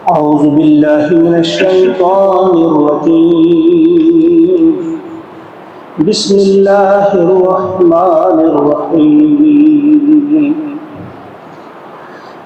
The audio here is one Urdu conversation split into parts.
أعوذ بالله من الشيطان الرجيم. بسم الله الرحمن الرحيم.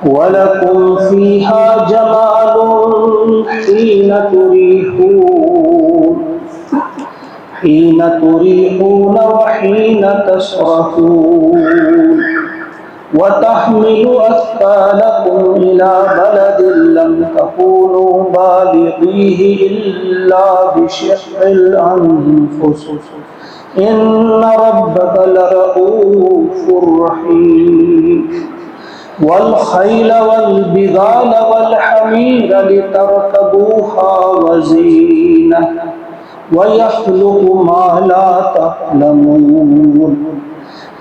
ولكم فيها جمال حين تريحون وحين تسرحون وتحمل أثقالكم إلى بلد لم تكونوا بالغيه إلا بشق الأنفس إن ربك لرؤوف رحيم. والخيل والبغال والحمير لتركبوها وزينة ويخلق ما لا تعلمون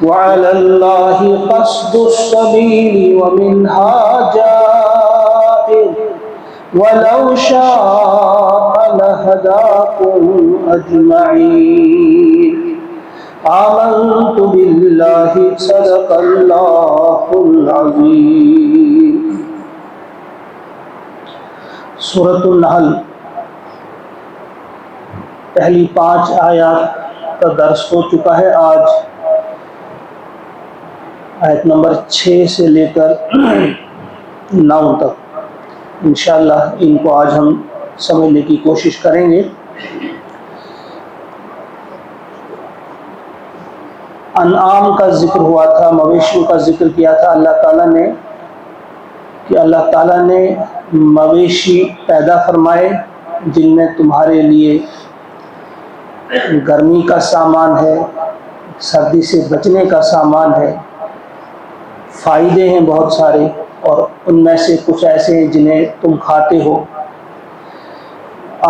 وعلى الله قصد السبيل ومنها جائر ولو شاء لهداكم أجمعين. آمنت بالله صدق الله العظيم. سورۃ النحل پہلی 5 آیات کا درس ہو چکا ہے. آج آیت نمبر 6 سے لے کر 9 تک انشاءاللہ ان کو آج ہم سمجھنے کی کوشش کریں گے. انعام کا ذکر ہوا تھا، مویشیوں کا ذکر کیا تھا اللہ تعالیٰ نے کہ اللہ تعالیٰ نے مویشی پیدا فرمائے جن میں تمہارے لیے گرمی کا سامان ہے، سردی سے بچنے کا سامان ہے، فائدے ہیں بہت سارے، اور ان میں سے کچھ ایسے ہیں جنہیں تم کھاتے ہو.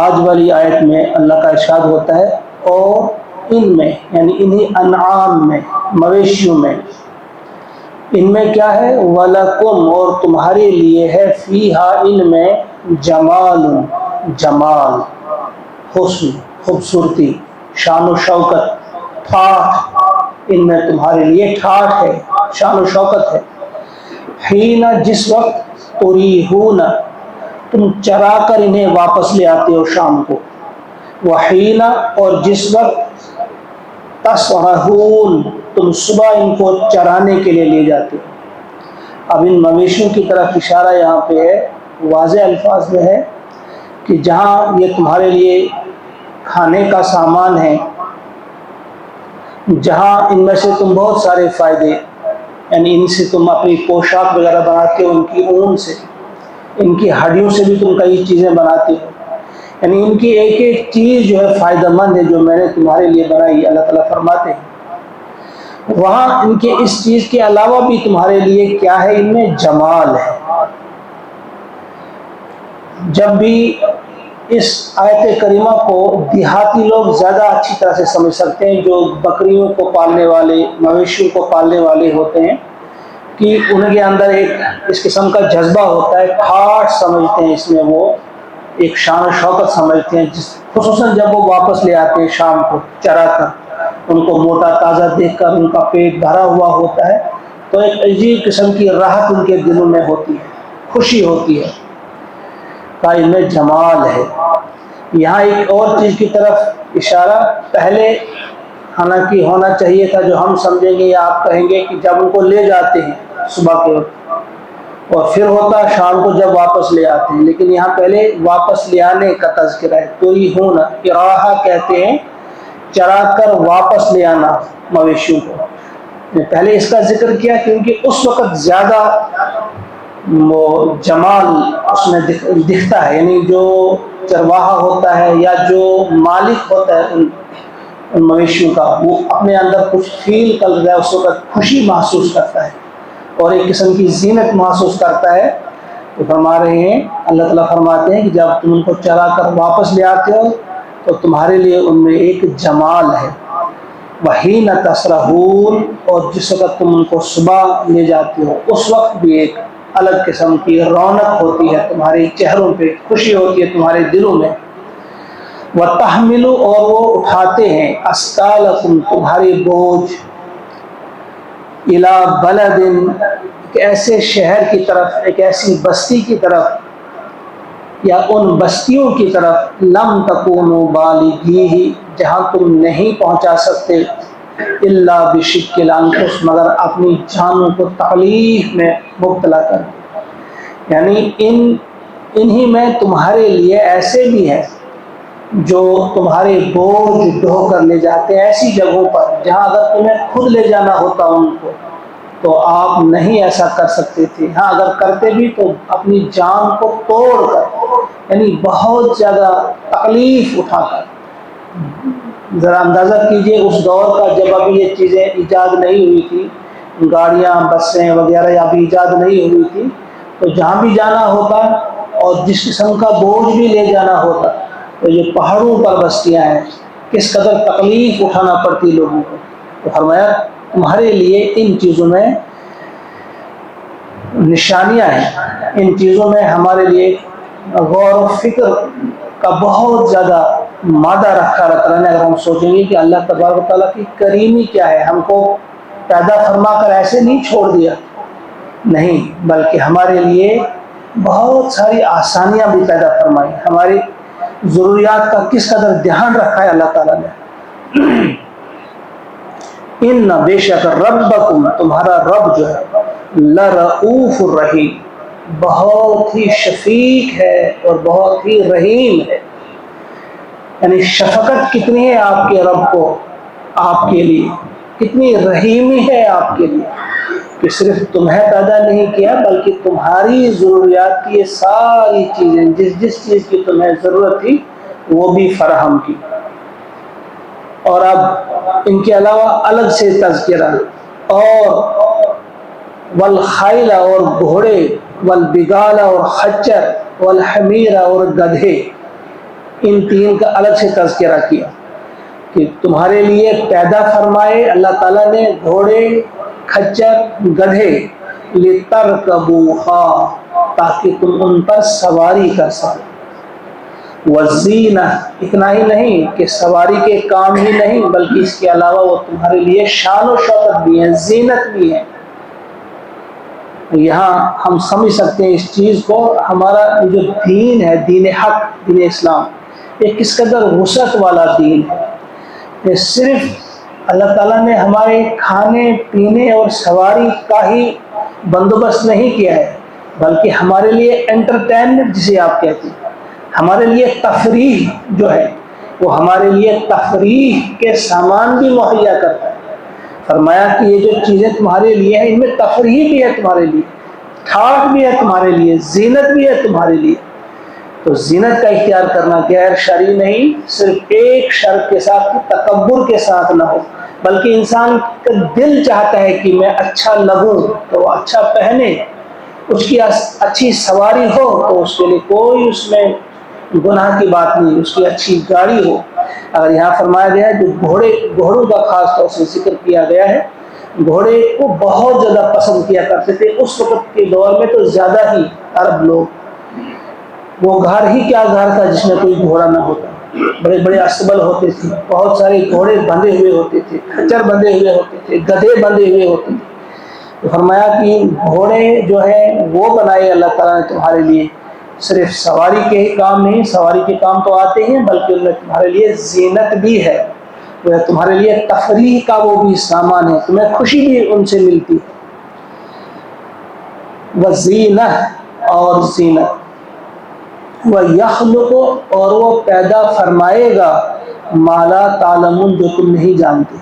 آج والی آیت میں اللہ کا ارشاد ہوتا ہے اور ان میں یعنی انہی انعام میں، مویشیوں میں، ان میں کیا ہے؟ وَلَكُمْ اور تمہارے لیے ہے، فیہا ان میں، جمال جمال، حسن خوبصورتی، شان و شوکت، ٹھاٹھ، ان میں تمہارے لیے ٹھاٹھ ہے، شان و شوکت ہے. حین جس وقت، تریحون تم چرا کر انہیں واپس لے آتے ہو شام کو، وحین اور جس وقت، تسرحون تم صبح ان کو چرانے کے لیے لے جاتے ہو. اب ان مویشیوں کی طرف اشارہ یہاں پہ ہے، واضح الفاظ میں ہے کہ جہاں یہ تمہارے لیے کھانے کا سامان ہے، جہاں ان میں سے تم بہت سارے فائدے، یعنی ان سے تم اپنی پوشاک وغیرہ بناتے ہو، ان کی اون سے، ان کی ہڈیوں سے بھی تم کئی چیزیں بناتے ہو، یعنی ان کی ایک ایک چیز جو ہے فائدہ مند ہے جو میں نے تمہارے لیے بنائی. اللہ تعالیٰ فرماتے ہیں وہاں ان کے اس چیز کے علاوہ بھی تمہارے لیے کیا ہے؟ ان میں جمال ہے. جب بھی اس آیت کریمہ کو دیہاتی لوگ زیادہ اچھی طرح سے سمجھ سکتے ہیں، جو بکریوں کو پالنے والے، مویشیوں کو پالنے والے ہوتے ہیں، کہ ان کے اندر ایک اس قسم کا جذبہ ہوتا ہے، ٹھاٹھ سمجھتے ہیں، اس میں وہ ایک شان و شوکت سمجھتے ہیں، خصوصاً جب وہ واپس لے آتے ہیں شام کو چرا کر، ان کو موٹا تازہ دیکھ کر ان کا پیٹ بھرا ہوا ہوتا ہے تو ایک عجیب قسم کی راحت ان کے دلوں میں ہوتی ہے، خوشی ہوتی ہے، کا ان میں جمال ہے. یہاں ایک اور چیز کی طرف اشارہ پہلے حالانکہ ہونا چاہیے تھا، جو ہم سمجھیں گے یا آپ کہیں گے کہ جب ان کو لے جاتے ہیں صبح کے وقت، اور پھر ہوتا شام کو جب واپس لے آتے ہیں، لیکن یہاں پہلے واپس لے آنے کا تذکرہ ہے. تریحون اراحہ کہتے ہیں چرا کر واپس لے آنا مویشیوں کو. پہلے اس کا ذکر کیا کیونکہ اس وقت زیادہ وہ جمال اس میں دکھتا ہے، یعنی جو چرواہا ہوتا ہے یا جو مالک ہوتا ہے ان مویشیوں کا، وہ اپنے اندر کچھ فیل کرتا ہے، اس وقت خوشی محسوس کرتا ہے اور ایک قسم کی زینت محسوس کرتا ہے. تو فرما رہے ہیں، اللہ تعالیٰ فرماتے ہیں کہ جب تم ان کو چرا کر واپس لے آتے ہو تو تمہارے لیے ان میں ایک جمال ہے. وحین تسرحون اور جس وقت تم ان کو صبح لے جاتے ہو اس وقت بھی ایک الگ قسم کی رونق ہوتی ہے، تمہارے چہروں پہ خوشی ہوتی ہے، تمہارے دلوں میں. وَتَحْمِلُ اور وہ اٹھاتے ہیں، اثقالکم تمہاری بوجھ، اِلیٰ بلد ایک ایسے شہر کی طرف، ایک ایسی بستی کی طرف، یا ان بستیوں کی طرف لم تکونوا بالغیہ جہاں تم نہیں پہنچا سکتے الا بشق الانفس مگر اپنی جانوں کو تکلیف میں مبتلا کر، یعنی انہی میں تمہارے لیے ایسے بھی ہیں جو تمہارے بوجھ ڈھو کر لے جاتے ہیں ایسی جگہوں پر جہاں اگر تمہیں خود لے جانا ہوتا ان کو تو آپ نہیں ایسا کر سکتے تھے، ہاں اگر کرتے بھی تو اپنی جان کو توڑ کر، یعنی بہت زیادہ تکلیف اٹھا کر۔ ذرا اندازہ کیجئے اس دور کا جب ابھی یہ چیزیں ایجاد نہیں ہوئی تھی، گاڑیاں بسیں وغیرہ ابھی ایجاد نہیں ہوئی تھی، تو جہاں بھی جانا ہوتا اور جس قسم کا بوجھ بھی لے جانا ہوتا تو یہ پہاڑوں پر بستیاں ہیں، کس قدر تکلیف اٹھانا پڑتی لوگوں کو۔ تو فرمایا تمہارے لیے ان چیزوں میں نشانیاں ہیں، ان چیزوں میں ہمارے لیے غور و فکر کا بہت زیادہ مادہ رکھا اللہ تعالیٰ نے۔ اگر ہم سوچیں گے کہ اللہ تبارک و تعالیٰ کی کریمی کیا ہے، ہم کو پیدا فرما کر ایسے نہیں چھوڑ دیا، نہیں، بلکہ ہمارے لیے بہت ساری آسانیاں بھی پیدا فرمائی، ہماری ضروریات کا کس قدر دھیان رکھا ہے اللہ تعالیٰ نے۔ ان بے شک ربکم تمہارا رب جو ہے لرؤوف الرحیم بہت ہی شفیق ہے اور بہت ہی رحیم ہے، یعنی شفقت کتنی ہے آپ کے رب کو، آپ کے لیے کتنی رحیمی ہے آپ کے لیے کہ صرف تمہیں پیدا نہیں کیا بلکہ تمہاری ضروریات کی یہ ساری چیزیں جس چیز کی تمہیں ضرورت تھی وہ بھی فراہم کی۔ اور اب ان کے علاوہ الگ سے تذکرہ اور والخیل اور گھوڑے والبغال اور خچر والحمیر اور گدھے، ان تین کا الگ سے تذکرہ کیا کہ تمہارے لیے پیدا فرمائے اللہ تعالیٰ نے گھوڑے خچر گدھے لترکبوها تاکہ تم ان پر سواری کر سکو، وزینہ اتنا ہی نہیں کہ سواری کے کام ہی نہیں بلکہ اس کے علاوہ وہ تمہارے لیے شان و شوکت بھی ہیں، زینت بھی ہیں۔ یہاں ہم سمجھ سکتے ہیں اس چیز کو، ہمارا جو دین ہے، دین حق، دین اسلام، یہ کس قدر وسعت والا دین ہے۔ یہ صرف اللہ تعالیٰ نے ہمارے کھانے پینے اور سواری کا ہی بندوبست نہیں کیا ہے بلکہ ہمارے لیے انٹرٹینمنٹ جسے آپ کہتے ہیں، ہمارے لیے تفریح جو ہے وہ ہمارے لیے تفریح کے سامان بھی مہیا کرتا ہے۔ فرمایا کہ یہ جو چیزیں تمہارے لیے ہیں ان میں تفریح بھی ہے تمہارے لیے، ٹھاٹ بھی ہے تمہارے لیے، زینت بھی ہے تمہارے لیے۔ تو زینت کا اختیار کرنا غیر شرعی نہیں، صرف ایک شرط کے ساتھ کہ تکبر کے ساتھ نہ ہو، بلکہ انسان کا دل چاہتا ہے کہ میں اچھا لگوں تو وہ اچھا پہنے، اس کی اچھی سواری ہو تو اس کے لیے کوئی اس میں گناہ کی بات نہیں، اس کی اچھی گاڑی ہو۔ اگر یہاں فرمایا گیا ہے جو گھوڑوں کا خاص طور سے ذکر کیا گیا ہے، گھوڑے کو بہت زیادہ پسند کیا کرتے تھے اس وقت کے دور میں، تو زیادہ ہی عرب لوگ، وہ گھر ہی کیا گھر تھا جس میں کوئی گھوڑا نہ ہوتا، بڑے بڑے اسبل ہوتے تھے، بہت سارے گھوڑے بندھے ہوئے ہوتے تھے، کھچر بندھے ہوئے ہوتے تھے، گدھے بندھے ہوئے ہوتے تھے۔ تو فرمایا کہ گھوڑے جو ہیں وہ بنائے اللہ تعالیٰ نے تمہارے لیے، صرف سواری کے ہی کام نہیں، سواری کے کام تو آتے ہیں بلکہ ان میں تمہارے لیے زینت بھی ہے، وہ تمہارے لیے تفریح کا وہ بھی سامان ہے، تمہیں خوشی بھی ان سے ملتی ہے۔ وزینہ اور زینت، وَيَخْلُقُ اور وہ پیدا فرمائے گا مَا لَا تَعْلَمُونَ جو تم نہیں جانتے۔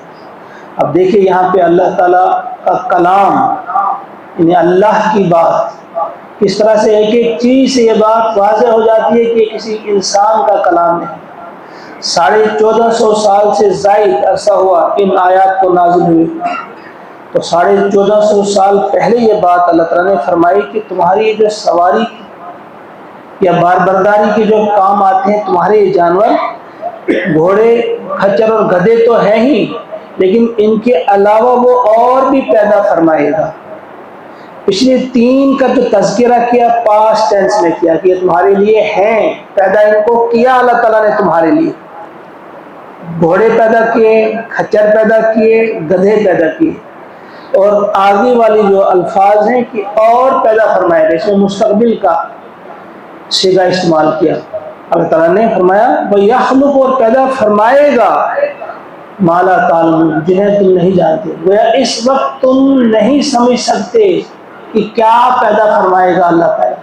اب دیکھیں یہاں پہ اللہ تعالیٰ کا کلام، یعنی اللہ کی بات، کس طرح سے ایک ایک چیز سے یہ بات واضح ہو جاتی ہے کہ یہ کسی انسان کا کلام نہیں۔ 1450 سال سے زائد عرصہ ہوا ان آیات کو نازل ہوئے، تو 1450 سال پہلے یہ بات اللہ تعالیٰ نے فرمائی کہ تمہاری جو سواری یا بار برداری کے جو کام آتے ہیں تمہارے یہ جانور، گھوڑے خچر اور گدھے تو ہیں ہی، لیکن ان کے علاوہ وہ اور بھی پیدا فرمائے گا۔ پچھلے تین کا جو تذکرہ کیا پاسٹ ٹینس میں کیا کہ یہ تمہارے لیے ہیں، پیدا ان کو کیا اللہ تعالیٰ نے تمہارے لیے، گھوڑے پیدا کیے، خچر پیدا کیے، گدھے پیدا کیے، اور آگے والی جو الفاظ ہیں کہ اور پیدا فرمائے گا، اس میں مستقبل کا صیغہ استعمال کیا. اللہ تعالیٰ نے فرمایا وَيَخْلُقُ اور پیدا فرمائے گا مَا لَا تَعْلَمُونَ جنہیں تم نہیں جانتے. گویا اس وقت تم نہیں سمجھ سکتے کہ کیا پیدا فرمائے گا اللہ تعالیٰ.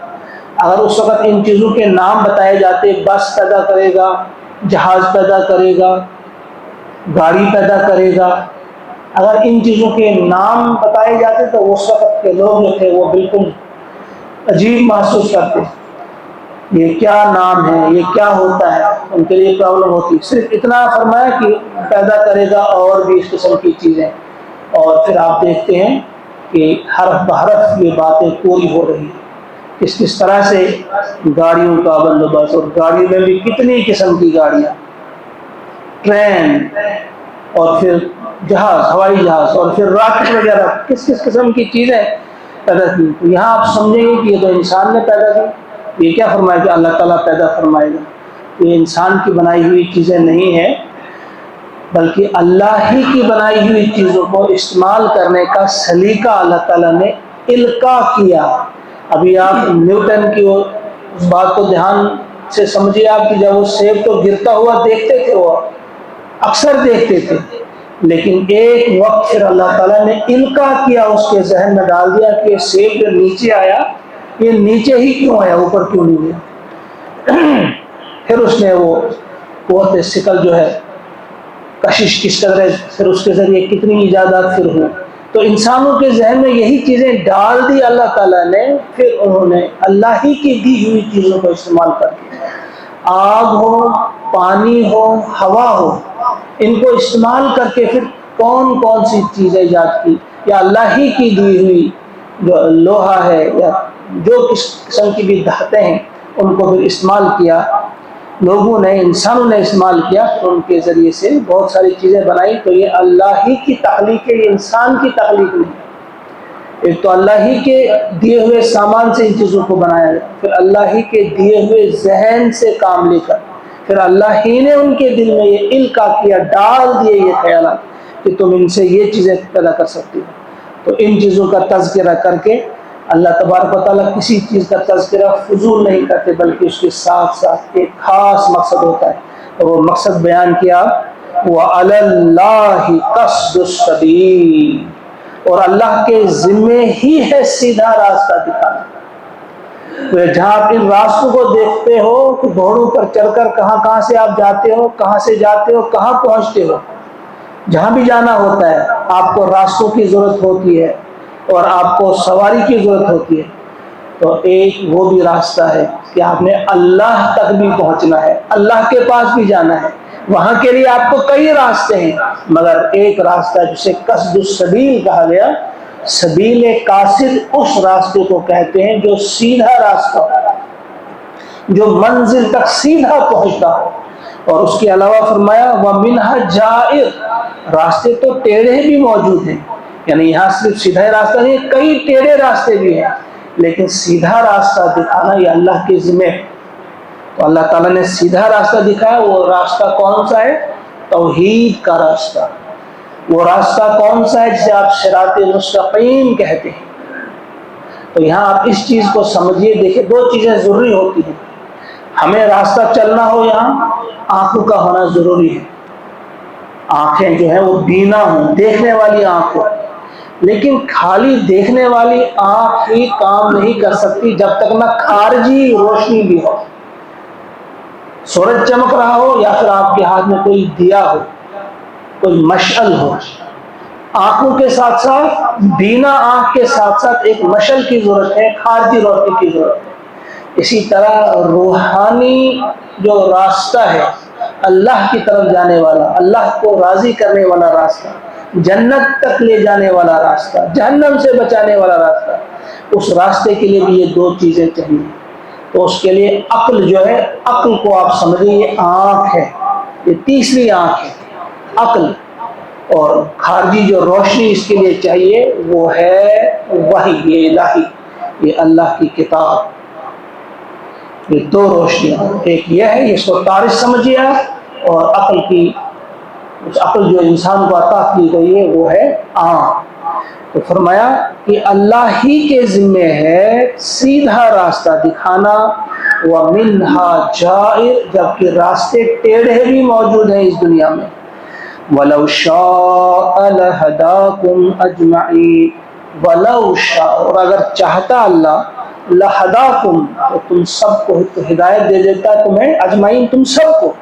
اگر اس وقت ان چیزوں کے نام بتائے جاتے، بس پیدا کرے گا، جہاز پیدا کرے گا، گاڑی پیدا کرے گا، اگر ان چیزوں کے نام بتائے جاتے تو اس وقت کے لوگ جو تھے وہ بالکل عجیب محسوس کرتے، یہ کیا نام ہے، یہ کیا ہوتا ہے، ان کے لیے پرابلم ہوتی. صرف اتنا فرمایا کہ پیدا کرے گا اور بھی اس قسم کی چیزیں. اور پھر آپ دیکھتے ہیں کہ حرف بحرف یہ باتیں پوری ہو رہی ہیں. کس طرح سے گاڑیوں کا بندوبست، اور گاڑیوں میں بھی کتنی قسم کی گاڑیاں، ٹرین، اور پھر جہاز، ہوائی جہاز، اور پھر راکٹ وغیرہ، کس قسم کی چیزیں پیدا کی. یہاں آپ سمجھیں گے کہ یہ تو انسان نے پیدا کی. یہ کیا فرمایا کہ اللہ تعالیٰ پیدا فرمائے گا. یہ انسان کی بنائی ہوئی چیزیں نہیں ہیں، بلکہ اللہ ہی کی بنائی ہوئی چیزوں کو استعمال کرنے کا سلیقہ اللہ تعالیٰ نے القاء کیا. ابھی آپ نیوٹن کی اس بات کو دھیان سے سمجھیے آپ کہ جب وہ سیب کو گرتا ہوا دیکھتے تھے، وہ اکثر دیکھتے تھے، لیکن ایک وقت پھر اللہ تعالیٰ نے القاء کیا، اس کے ذہن میں ڈال دیا کہ سیب جو نیچے آیا یہ نیچے ہی کیوں آیا، اوپر کیوں نہیں گیا. پھر اس نے وہ قوت ثقل جو ہے، کشش کس قدر ہے، پھر اس کے ذریعے کتنی ایجادات پھر ہوئی. تو انسانوں کے ذہن میں یہی چیزیں ڈال دی اللہ تعالیٰ نے، پھر انہوں نے اللہ ہی کی دی ہوئی چیزوں کو استعمال کر کے، آگ ہو، پانی ہو، ہوا ہو، ان کو استعمال کر کے پھر کون کون سی چیزیں ایجاد کی. یا اللہ ہی کی دی ہوئی جو لوہا ہے یا جو کس قسم کی بھی دھاتیں ہیں، ان کو پھر استعمال کیا لوگوں نے، انسانوں نے استعمال کیا، تو ان کے ذریعے سے بہت ساری چیزیں بنائی. تو یہ اللہ ہی کی تخلیق ہے، یہ انسان کی تخلیق نہیں. ایک تو اللہ ہی کے دیے ہوئے سامان سے ان چیزوں کو بنایا گیا، پھر اللہ ہی کے دیے ہوئے ذہن سے کام لے کر پھر اللہ ہی نے ان کے دل میں یہ القاء کیا، ڈال دیے یہ خیالات کہ تم ان سے یہ چیزیں پیدا کر سکتی ہو. تو ان چیزوں کا تذکرہ کر کے اللہ تبارک و تعالیٰ کسی چیز کا تذکرہ فضول نہیں کرتے، بلکہ اس کے ساتھ ساتھ ایک خاص مقصد ہوتا ہے. اور وہ مقصد بیان کیا، وَعَلَى اللَّهِ قَصْدُ السَّبِيلِ اور اللہ کے ذمے ہی ہے سیدھا راستہ دکھانا. جہاں آپ ان راستوں کو دیکھتے ہو کہ گھوڑوں پر چڑھ کر کہاں سے آپ جاتے ہو، کہاں سے جاتے ہو، کہاں پہنچتے ہو، جہاں بھی جانا ہوتا ہے آپ کو راستوں کی ضرورت ہوتی ہے اور آپ کو سواری کی ضرورت ہوتی ہے. تو ایک وہ بھی راستہ ہے کہ آپ نے اللہ تک بھی پہنچنا ہے، اللہ کے پاس بھی جانا ہے. وہاں کے لیے آپ کو کئی راستے ہیں، مگر ایک راستہ جسے قصد السبیل کہا گیا. سبیل قاصد اس راستے کو کہتے ہیں جو سیدھا راستہ ہو، جو منزل تک سیدھا پہنچتا ہو. اور اس کے علاوہ فرمایا وَمِنْهَا جَائِرٌ راستے تو ٹیڑھے بھی موجود ہیں، یعنی یہاں صرف سیدھا راستہ نہیں، کئی ٹیڑھے راستے بھی ہیں، لیکن سیدھا راستہ دکھانا یہ اللہ کے ذمہ. تو اللہ تعالیٰ نے سیدھا راستہ دکھایا. وہ راستہ کون سا ہے؟ توحید کا راستہ. وہ راستہ کون سا ہے جسے آپ صراط مستقیم کہتے ہیں؟ تو یہاں آپ اس چیز کو سمجھیے. دیکھیں دو چیزیں ضروری ہوتی ہیں. ہمیں راستہ چلنا ہو، یہاں آنکھوں کا ہونا ضروری ہے. آنکھیں جو ہیں وہ بینا ہوں، دیکھنے والی آنکھ ہو. لیکن خالی دیکھنے والی آنکھ ہی کام نہیں کر سکتی جب تک نہ خارجی روشنی بھی ہو. سورج چمک رہا ہو یا پھر آپ کے ہاتھ میں کوئی دیا ہو، کوئی مشعل ہو. آنکھوں کے ساتھ ساتھ بینا آنکھ کے ساتھ ساتھ ایک مشعل کی ضرورت ہے، خارجی روشنی کی ضرورت ہے. اسی طرح روحانی جو راستہ ہے، اللہ کی طرف جانے والا، اللہ کو راضی کرنے والا راستہ، جنت تک لے جانے والا راستہ، جہنم سے بچانے والا راستہ، اس راستے کے لیے بھی یہ دو چیزیں چاہیے. تو اس کے لیے عقل جو ہے، عقل کو آپ سمجھیں یہ آنکھ ہے، یہ تیسری آنکھ ہے عقل. اور خارجی جو روشنی اس کے لیے چاہیے وہ ہے وحی، یہ الہی، یہ اللہ کی کتاب. یہ دو روشنیاں، ایک یہ ہے، اس کو طارش سمجھیے آپ، اور عقل کی، اس عقل جو انسان کو عطا کی گئی ہے وہ ہے آنکھ. تو فرمایا کہ اللہ ہی کے ذمے ہے سیدھا راستہ دکھانا وَمِنْهَا جَائِرٌ، جبکہ راستے ٹیڑھے بھی موجود ہیں اس دنیا میں. وَلَوْ شَاءَ لَهَدَاكُمْ أَجْمَعِينَ، وَلَوْ شَاءَ، اور اگر چاہتا اللہ، لَهَدَاكُمْ، تو تم سب کو تو ہدایت دے دیتا تمہیں، اجمعین تم سب کو،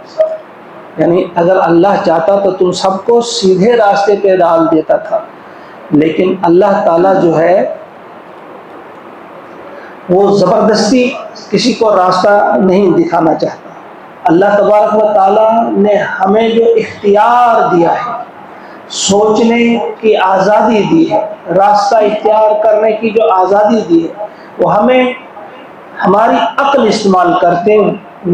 یعنی اگر اللہ چاہتا تو تم سب کو سیدھے راستے پہ ڈال دیتا تھا. لیکن اللہ تعالیٰ جو ہے وہ زبردستی کسی کو راستہ نہیں دکھانا چاہتا. اللہ تبارک و تعالیٰ نے ہمیں جو اختیار دیا ہے، سوچنے کی آزادی دی ہے، راستہ اختیار کرنے کی جو آزادی دی ہے، وہ ہمیں ہماری عقل استعمال کرتے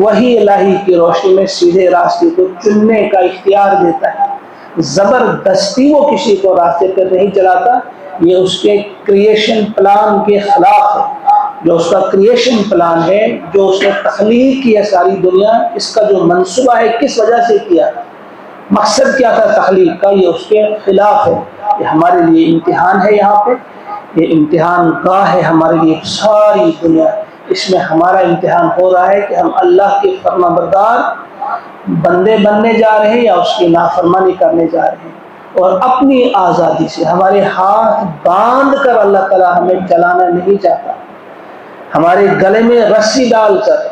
وہی الہی کی روشنی میں سیدھے راستے کو چننے کا اختیار دیتا ہے. زبردستی وہ کسی کو راستے پر نہیں چلاتا، یہ اس کے کریشن پلان کے خلاف ہے. جو اس کا کریشن پلان ہے، جو اس نے تخلیق کی ہے ساری دنیا، اس کا جو منصوبہ ہے، کس وجہ سے کیا، مقصد کیا تھا تخلیق کا، یہ اس کے خلاف ہے. یہ ہمارے لیے امتحان ہے، یہاں پہ یہ امتحان گاہ ہے ہمارے لیے. ساری دنیا اس میں ہمارا امتحان ہو رہا ہے کہ ہم اللہ کے فرما بردار بندے بننے جا رہے ہیں یا اس کی نافرمانی کرنے جا رہے ہیں. اور اپنی آزادی سے ہمارے ہاتھ باندھ کر اللہ تعالیٰ ہمیں چلانا نہیں چاہتا، ہمارے گلے میں رسی ڈال کر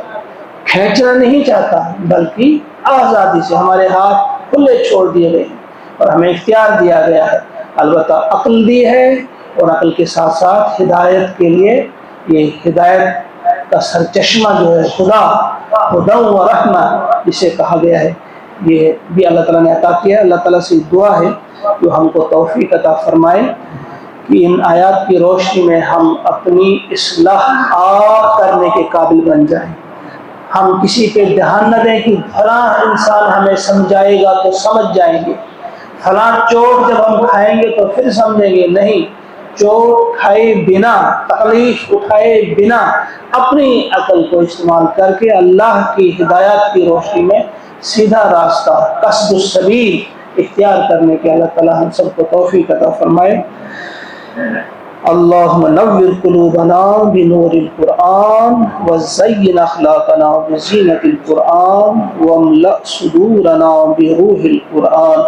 کھینچنا نہیں چاہتا، بلکہ آزادی سے ہمارے ہاتھ کھلے چھوڑ دیے گئے ہیں اور ہمیں اختیار دیا گیا ہے. البتہ عقل دی ہے، اور عقل کے ساتھ ساتھ ہدایت کے لیے یہ ہدایت کا سرچشمہ جو ہے خدا، ہدی و رحمہ جسے کہا گیا ہے، یہ بھی اللہ تعالیٰ نے عطا کیا ہے. اللہ تعالیٰ سے دعا ہے جو ہم کو توفیق عطا فرمائے کہ ان آیات کی روشنی میں ہم اپنی اصلاح کرنے کے قابل بن جائیں. ہم کسی پہ دھیان نہ دیں کہ فلاں انسان ہمیں سمجھائے گا تو سمجھ جائیں گے، فلاں چوٹ جب ہم کھائیں گے تو پھر سمجھیں گے. نہیں، چوٹ کھائے بنا، تکلیف اٹھائے بنا اپنی عقل کو استعمال کر کے اللہ کی ہدایات کی روشنی میں سیدھا راستہ، قصد السبیل اختیار کرنے کے اللہ تعالیٰ ہم سب کو توفیق عطا فرمائے. اللہم نور قلوبنا بنور القرآن وزین اخلاقنا بزینت القرآن واملأ صدورنا بروح القرآن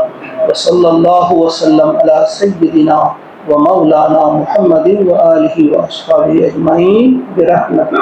وصلی اللہ وسلم علی سیدنا ومولانا محمد وآلہ واصحابہ اجمعین برحمتک.